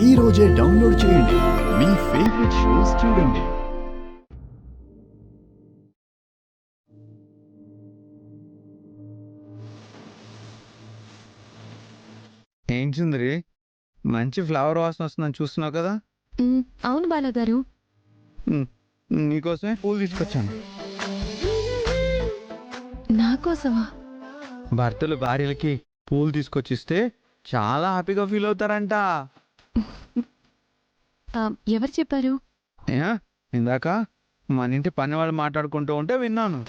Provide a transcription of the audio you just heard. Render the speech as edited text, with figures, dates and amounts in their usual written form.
ఈ రోజే డౌన్లోడ్ చేయండి. మీ ఫేవరెట్ షోస్ చూడండి. ఏం సుందరి, మంచి ఫ్లవర్ వాసన వస్తుందని చూస్తున్నావు కదా. అవును బాలగారు. నీకోసమే పూలు తీసుకొచ్చాను. నా కోసమా? భర్తలు భార్యలకి పూలు తీసుకొచ్చిస్తే చాలా హ్యాపీగా ఫీల్ అవుతారంట. ఎవరు చెప్పారు? ఇందాక మన ఇంటి పని వాళ్ళు మాట్లాడుకుంటూ ఉంటే విన్నాను.